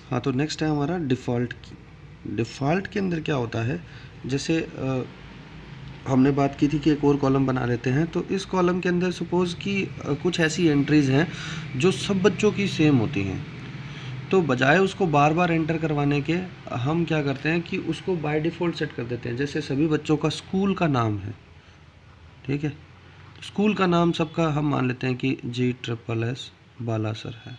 हाँ, तो नेक्स्ट है हमारा डिफ़ॉल्ट की। डिफ़ॉल्ट के अंदर क्या होता है, जैसे हमने बात की थी कि एक और कॉलम बना लेते हैं। तो इस कॉलम के अंदर सपोज़ कि कुछ ऐसी एंट्रीज़ हैं जो सब बच्चों की सेम होती हैं। तो बजाय उसको बार बार एंटर करवाने के हम क्या करते हैं कि उसको बाय डिफ़ॉल्ट सेट कर देते हैं। जैसे सभी बच्चों का स्कूल का नाम है, ठीक है। स्कूल का नाम सबका हम मान लेते हैं कि GSSS बालासर है,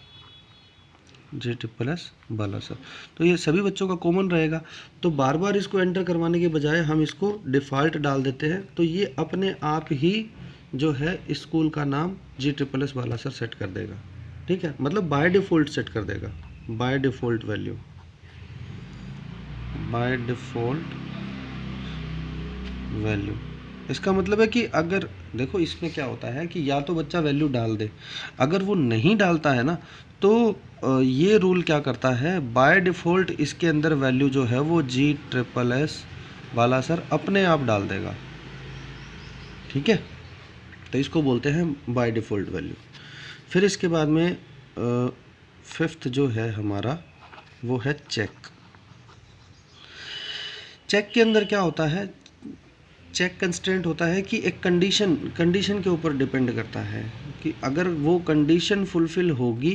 GSSS बालासर। तो ये सभी बच्चों का कॉमन रहेगा। तो बार बार इसको एंटर करवाने के बजाय हम इसको डिफ़ॉल्ट डाल देते हैं, तो ये अपने आप ही जो है स्कूल का नाम GSSS बालासर सेट कर देगा, ठीक है। मतलब बाय डिफ़ॉल्ट सेट कर देगा, by default value, by default value. इसका मतलब है कि अगर देखो इसमें क्या होता है कि या तो बच्चा वैल्यू डाल दे, अगर वो नहीं डालता है ना, तो ये रूल क्या करता है, बाय डिफ़ॉल्ट इसके अंदर वैल्यू जो है वो GSSS वाला सर अपने आप डाल देगा, ठीक है। तो इसको बोलते हैं बाय डिफ़ॉल्ट वैल्यू। फिर इसके बाद में फिफ्थ जो है हमारा वो है चेक। चेक के अंदर क्या होता है, चेक कंस्ट्रेंट होता है कि एक कंडीशन के ऊपर डिपेंड करता है कि अगर वो कंडीशन फुलफ़िल होगी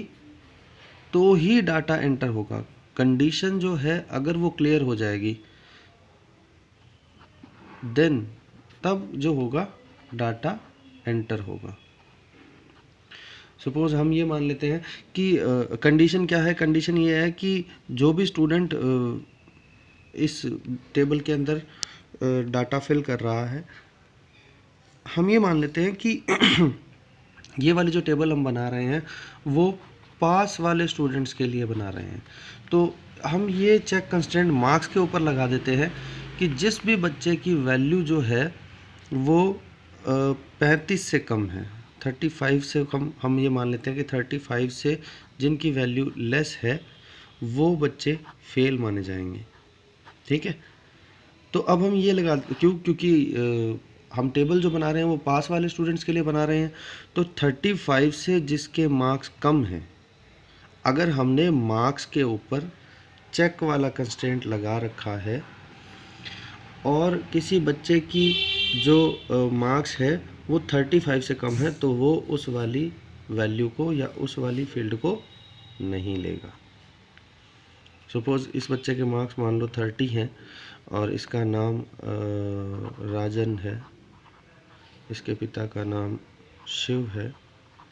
तो ही डाटा एंटर होगा। कंडीशन जो है अगर वो क्लियर हो जाएगी देन तब जो होगा डाटा एंटर होगा। सपोज़ हम ये मान लेते हैं कि कंडीशन क्या है, कंडीशन ये है कि जो भी स्टूडेंट इस टेबल के अंदर डाटा फिल कर रहा है, हम ये मान लेते हैं कि ये वाली जो टेबल हम बना रहे हैं वो पास वाले स्टूडेंट्स के लिए बना रहे हैं। तो हम ये चेक कंस्ट्रेंट मार्क्स के ऊपर लगा देते हैं कि जिस भी बच्चे की वैल्यू जो है वो 35 से कम है, 35 से कम, हम ये मान लेते हैं कि 35 से जिनकी वैल्यू लेस है वो बच्चे फेल माने जाएंगे, ठीक है। तो अब हम ये लगा क्योंकि हम टेबल जो बना रहे हैं वो पास वाले स्टूडेंट्स के लिए बना रहे हैं। तो 35 से जिसके मार्क्स कम हैं, अगर हमने मार्क्स के ऊपर चेक वाला कंस्ट्रेंट लगा रखा है और किसी बच्चे की जो मार्क्स है वो 35 से कम है, तो वो उस वाली वैल्यू को या उस वाली फील्ड को नहीं लेगा। सपोज़ इस बच्चे के मार्क्स मान लो 30 हैं और इसका नाम राजन है, इसके पिता का नाम शिव है,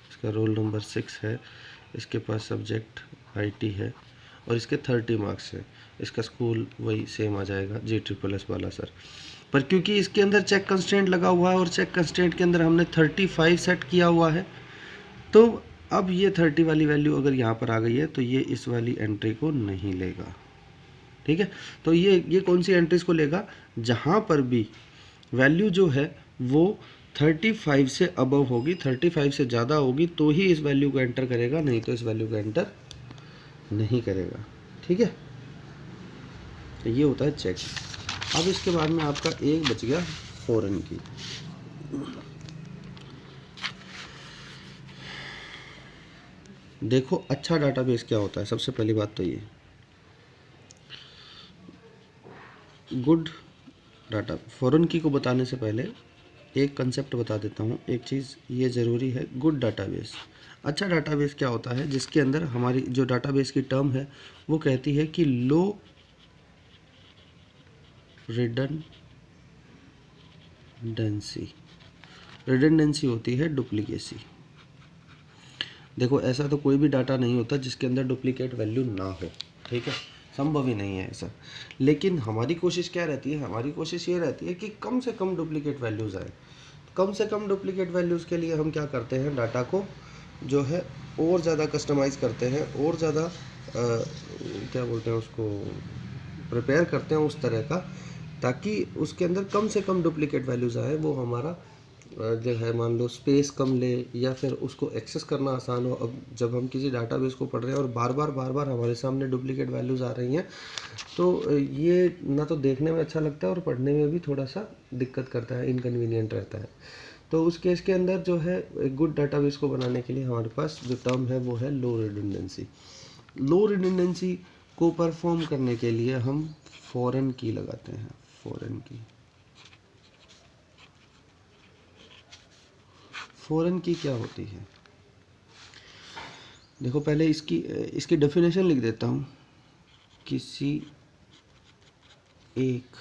इसका रोल नंबर 6 है, इसके पास सब्जेक्ट IT है और इसके 30 मार्क्स हैं। इसका स्कूल वही सेम आ जाएगा GSSS बालासर। पर क्योंकि इसके अंदर चेक कंस्ट्रेंट लगा हुआ है और चेक कंस्ट्रेंट के अंदर हमने 35 सेट किया हुआ है, तो अब ये 30 वाली वैल्यू अगर यहाँ पर आ गई है तो ये इस वाली एंट्री को नहीं लेगा, ठीक है। तो ये कौन सी एंट्रीज को लेगा, जहाँ पर भी वैल्यू जो है वो 35 से अबव होगी, 35 से ज़्यादा होगी तो ही इस वैल्यू को एंटर करेगा, नहीं तो इस वैल्यू को एंटर नहीं करेगा, ठीक है। तो ये होता है चेक। अब इसके बाद में आपका एक बच गया फॉरेन की। देखो अच्छा डाटाबेस क्या होता है, सबसे पहली बात तो ये गुड डाटा। फॉरेन की को बताने से पहले एक कंसेप्ट बता देता हूँ, एक चीज़ ये ज़रूरी है, गुड डाटाबेस। अच्छा डाटाबेस क्या होता है, जिसके अंदर हमारी जो डाटाबेस की टर्म है वो कहती है कि लो रिडंडेंसी होती है डुप्लीकेसी। देखो ऐसा तो कोई भी डाटा नहीं होता जिसके अंदर डुप्लीकेट वैल्यू ना हो, ठीक है, संभव ही नहीं है ऐसा। लेकिन हमारी कोशिश क्या रहती है, हमारी कोशिश ये रहती है कि कम से कम डुप्लीकेट वैल्यूज़ आए। कम से कम डुप्लीकेट वैल्यूज़ के लिए हम क्या करते हैं, डाटा को जो है और ज़्यादा कस्टमाइज़ करते हैं और ज़्यादा क्या बोलते हैं उसको, प्रिपेयर करते हैं उस तरह का, ताकि उसके अंदर कम से कम डुप्लीकेट वैल्यूज़ आए। वो हमारा जो है मान लो स्पेस कम ले या फिर उसको एक्सेस करना आसान हो। अब जब हम किसी डाटाबेस को पढ़ रहे हैं और बार बार हमारे सामने डुप्लीकेट वैल्यूज़ आ रही हैं, तो ये ना तो देखने में अच्छा लगता है और पढ़ने में भी थोड़ा सा दिक्कत करता है, इनकन्वीनियंट रहता है। तो उस केस के अंदर जो है एक गुड डाटाबेस को बनाने के लिए हमारे पास जो टर्म है वो है लो रिडंडेंसी। लो रिडंडेंसी को परफॉर्म करने के लिए हम फॉरेन की लगाते हैं। फॉरेन की, फॉरेन की क्या होती है? देखो पहले इसकी डेफिनेशन लिख देता हूँ। किसी एक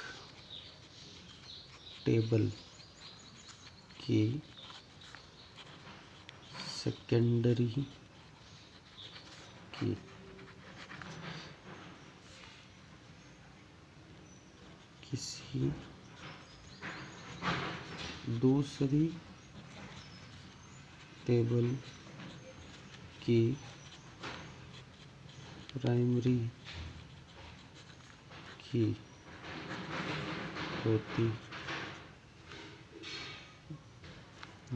टेबल की सेकेंडरी की किसी दूसरी टेबल की प्राइमरी की होती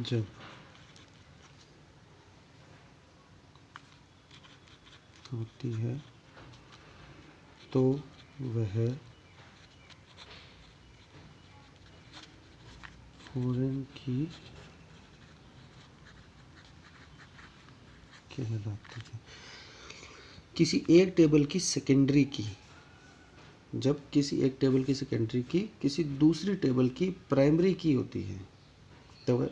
जब होती है तो वह फॉरेन की कहलाती है। किसी एक टेबल की सेकेंडरी की, जब किसी एक टेबल की सेकेंडरी की किसी दूसरी टेबल की प्राइमरी की होती है। तो मैं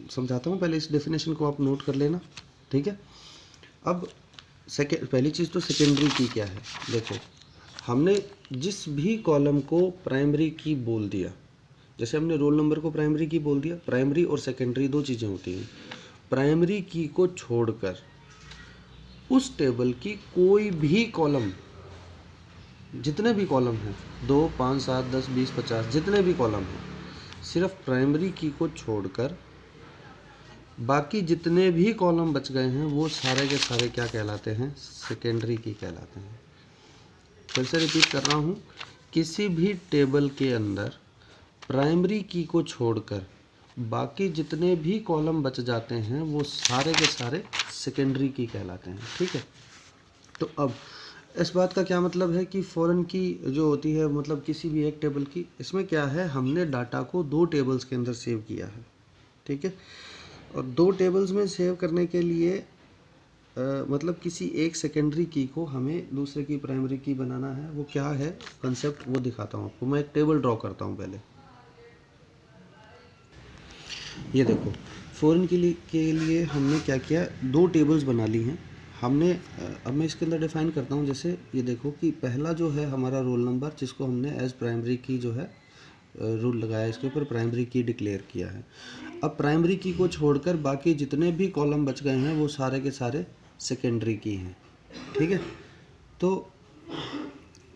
समझाता हूँ, पहले इस डेफिनेशन को आप नोट कर लेना, ठीक है। अब पहली चीज़ तो सेकेंडरी की क्या है। देखो हमने जिस भी कॉलम को प्राइमरी की बोल दिया, जैसे हमने रोल नंबर को प्राइमरी की बोल दिया, प्राइमरी और सेकेंडरी दो चीज़ें होती हैं। प्राइमरी की को छोड़कर उस टेबल की कोई भी कॉलम, जितने भी कॉलम हैं 2, 5, 7, 10, 20, 50 जितने भी कॉलम हैं, सिर्फ प्राइमरी की को छोड़कर बाकी जितने भी कॉलम बच गए हैं वो सारे के सारे क्या कहलाते हैं? सेकेंडरी की कहलाते हैं। फिर से रिपीट कर रहा हूँ, किसी भी टेबल के अंदर प्राइमरी की को छोड़कर बाकी जितने भी कॉलम बच जाते हैं वो सारे के सारे सेकेंडरी की कहलाते हैं, ठीक है। तो अब इस बात का क्या मतलब है कि फॉरेन की जो होती है, मतलब किसी भी एक टेबल की, इसमें क्या है, हमने डाटा को दो टेबल्स के अंदर सेव किया है, ठीक है। और दो टेबल्स में सेव करने के लिए मतलब किसी एक सेकेंडरी की को हमें दूसरे की प्राइमरी की बनाना है। वो क्या है कंसेप्ट, वो दिखाता हूँ आपको। मैं एक टेबल ड्रॉ करता हूँ पहले। ये देखो, फॉरेन के लिए हमने क्या किया, दो टेबल्स बना ली हैं हमने। अब मैं इसके अंदर डिफाइन करता हूँ। जैसे ये देखो कि पहला जो है हमारा रोल नंबर, जिसको हमने एज प्राइमरी की जो है रूल लगाया, इसके ऊपर प्राइमरी की डिक्लेयर किया है। अब प्राइमरी की को छोड़कर बाकी जितने भी कॉलम बच गए हैं वो सारे के सारे सेकेंडरी की हैं, ठीक है। तो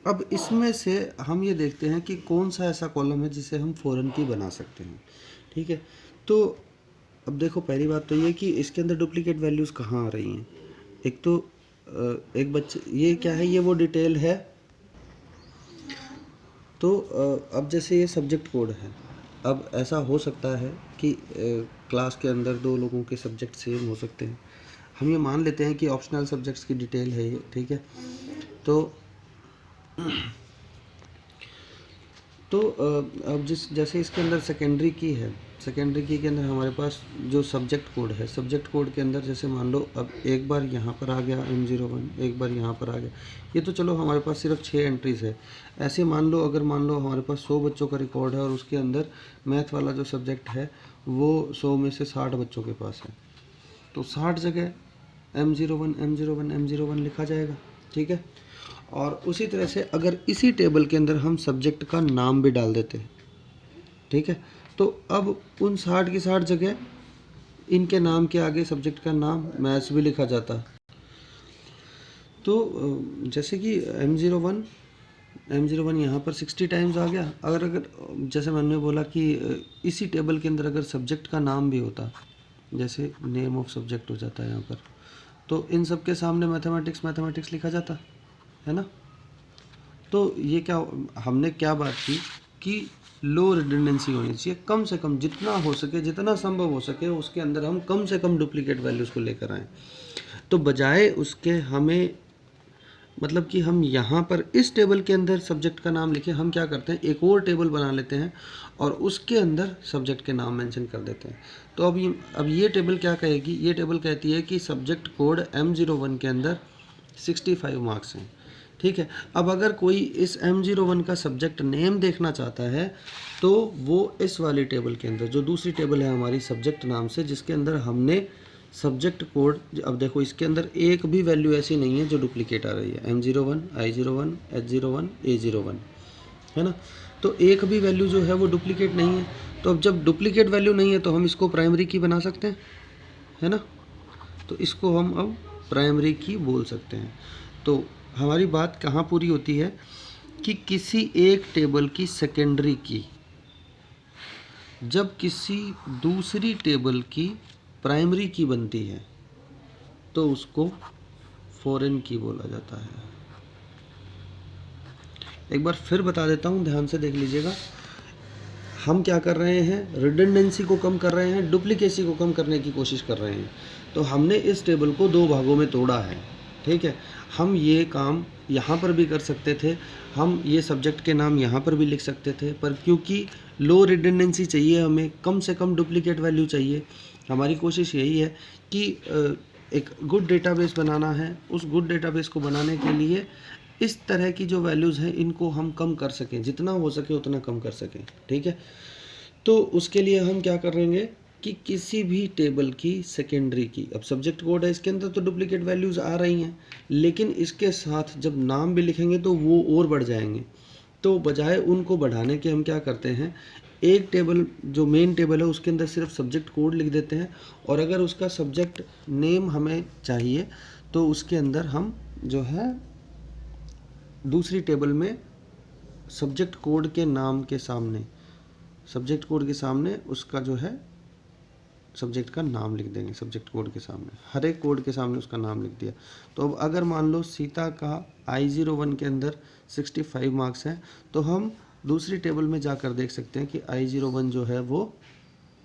अब इसमें से हम ये देखते हैं कि कौन सा ऐसा कॉलम है जिसे हम फॉरेन की बना सकते हैं, ठीक है। तो अब देखो पहली बात तो ये कि इसके अंदर डुप्लीकेट वैल्यूज़ कहाँ आ रही हैं। एक तो एक बच्चे, ये क्या है, ये वो डिटेल है। तो अब जैसे ये सब्जेक्ट कोड है, अब ऐसा हो सकता है कि क्लास के अंदर दो लोगों के सब्जेक्ट सेम हो सकते हैं। हम ये मान लेते हैं कि ऑप्शनल सब्जेक्ट्स की डिटेल है ये, ठीक है। तो अब जैसे इसके अंदर सेकेंडरी की है, सेकेंडरी की के अंदर हमारे पास जो सब्जेक्ट कोड है, सब्जेक्ट कोड के अंदर जैसे मान लो अब एक बार यहाँ पर आ गया M01, एक बार यहाँ पर आ गया। ये तो चलो हमारे पास सिर्फ 6 एंट्रीज़ है। ऐसे मान लो, अगर मान लो हमारे पास 100 बच्चों का रिकॉर्ड है और उसके अंदर मैथ वाला जो सब्जेक्ट है वो 100 में से 60 बच्चों के पास है, तो 60 जगह M01 M01 M01 लिखा जाएगा, ठीक है। और उसी तरह से अगर इसी टेबल के अंदर हम सब्जेक्ट का नाम भी डाल देते हैं, ठीक है, तो अब उन 60 की 60 जगह इनके नाम के आगे सब्जेक्ट का नाम मैथ्स भी लिखा जाता। तो जैसे कि M01 यहाँ पर 60 टाइम्स आ गया। अगर जैसे मैंने बोला कि इसी टेबल के अंदर अगर सब्जेक्ट का नाम भी होता, जैसे नेम ऑफ सब्जेक्ट हो जाता है यहाँ पर, तो इन सब के सामने मैथमेटिक्स लिखा जाता है ना। तो ये क्या, हमने क्या बात की कि लो रिडंडेंसी होनी चाहिए, कम से कम जितना हो सके, जितना संभव हो सके उसके अंदर हम कम से कम डुप्लीकेट वैल्यूज़ को लेकर आएँ। तो बजाय उसके हमें, मतलब कि हम यहाँ पर इस टेबल के अंदर सब्जेक्ट का नाम लिखे, हम क्या करते हैं, एक और टेबल बना लेते हैं और उसके अंदर सब्जेक्ट के नाम मेंशन कर देते हैं। तो अब ये टेबल क्या कहेगी, ये टेबल कहती है कि सब्जेक्ट कोड M01 के अंदर 65 मार्क्स हैं, ठीक है। अब अगर कोई इस M01 का सब्जेक्ट नेम देखना चाहता है तो वो इस वाली टेबल के अंदर, जो दूसरी टेबल है हमारी सब्जेक्ट नाम से, जिसके अंदर हमने सब्जेक्ट कोड, अब देखो इसके अंदर एक भी वैल्यू ऐसी नहीं है जो डुप्लीकेट आ रही है। M01, I01, H01, A01, है ना। तो एक भी वैल्यू जो है वो डुप्लीकेट नहीं है। तो अब जब डुप्लीकेट वैल्यू नहीं है तो हम इसको प्राइमरी की बना सकते हैं, है ना। तो इसको हम अब प्राइमरी की बोल सकते हैं। तो हमारी बात कहाँ पूरी होती है कि किसी एक टेबल की सेकेंडरी की जब किसी दूसरी टेबल की प्राइमरी की बनती है तो उसको फॉरेन की बोला जाता है। एक बार फिर बता देता हूँ, ध्यान से देख लीजिएगा। हम क्या कर रहे हैं, रिडंडेंसी को कम कर रहे हैं, डुप्लीकेसी को कम करने की कोशिश कर रहे हैं। तो हमने इस टेबल को दो भागों में तोड़ा है, ठीक है। हम ये काम यहाँ पर भी कर सकते थे, हम ये सब्जेक्ट के नाम यहाँ पर भी लिख सकते थे, पर क्योंकि लो रिडंडेंसी चाहिए, हमें कम से कम डुप्लीकेट वैल्यू चाहिए, हमारी कोशिश यही है कि एक गुड डेटाबेस बनाना है। उस गुड डेटाबेस को बनाने के लिए इस तरह की जो वैल्यूज़ हैं इनको हम कम कर सकें, जितना हो सके उतना कम कर सकें, ठीक है। तो उसके लिए हम क्या करेंगे कि किसी भी टेबल की सेकेंडरी की, अब सब्जेक्ट कोड है इसके अंदर तो डुप्लीकेट वैल्यूज़ आ रही हैं, लेकिन इसके साथ जब नाम भी लिखेंगे तो वो और बढ़ जाएंगे। तो बजाय उनको बढ़ाने के हम क्या करते हैं, एक टेबल जो मेन टेबल है उसके अंदर सिर्फ सब्जेक्ट कोड लिख देते हैं, और अगर उसका सब्जेक्ट नेम हमें चाहिए तो उसके अंदर हम जो है दूसरी टेबल में सब्जेक्ट कोड के नाम के सामने, सब्जेक्ट कोड के सामने उसका जो है सब्जेक्ट का नाम लिख देंगे। सब्जेक्ट कोड के सामने, हर एक कोड के सामने उसका नाम लिख दिया। तो अब अगर मान लो सीता का I01 के अंदर 65 मार्क्स हैं, तो हम दूसरी टेबल में जाकर देख सकते हैं कि I01 जो है वो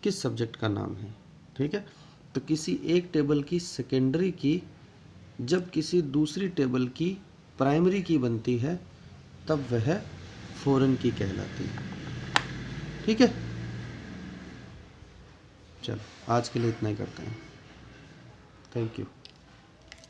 किस सब्जेक्ट का नाम है, ठीक है। तो किसी एक टेबल की सेकेंडरी की जब किसी दूसरी टेबल की प्राइमरी की बनती है तब वह फॉरेन की कहलाती है, ठीक है। चलो आज के लिए इतना ही करते हैं। Thank you.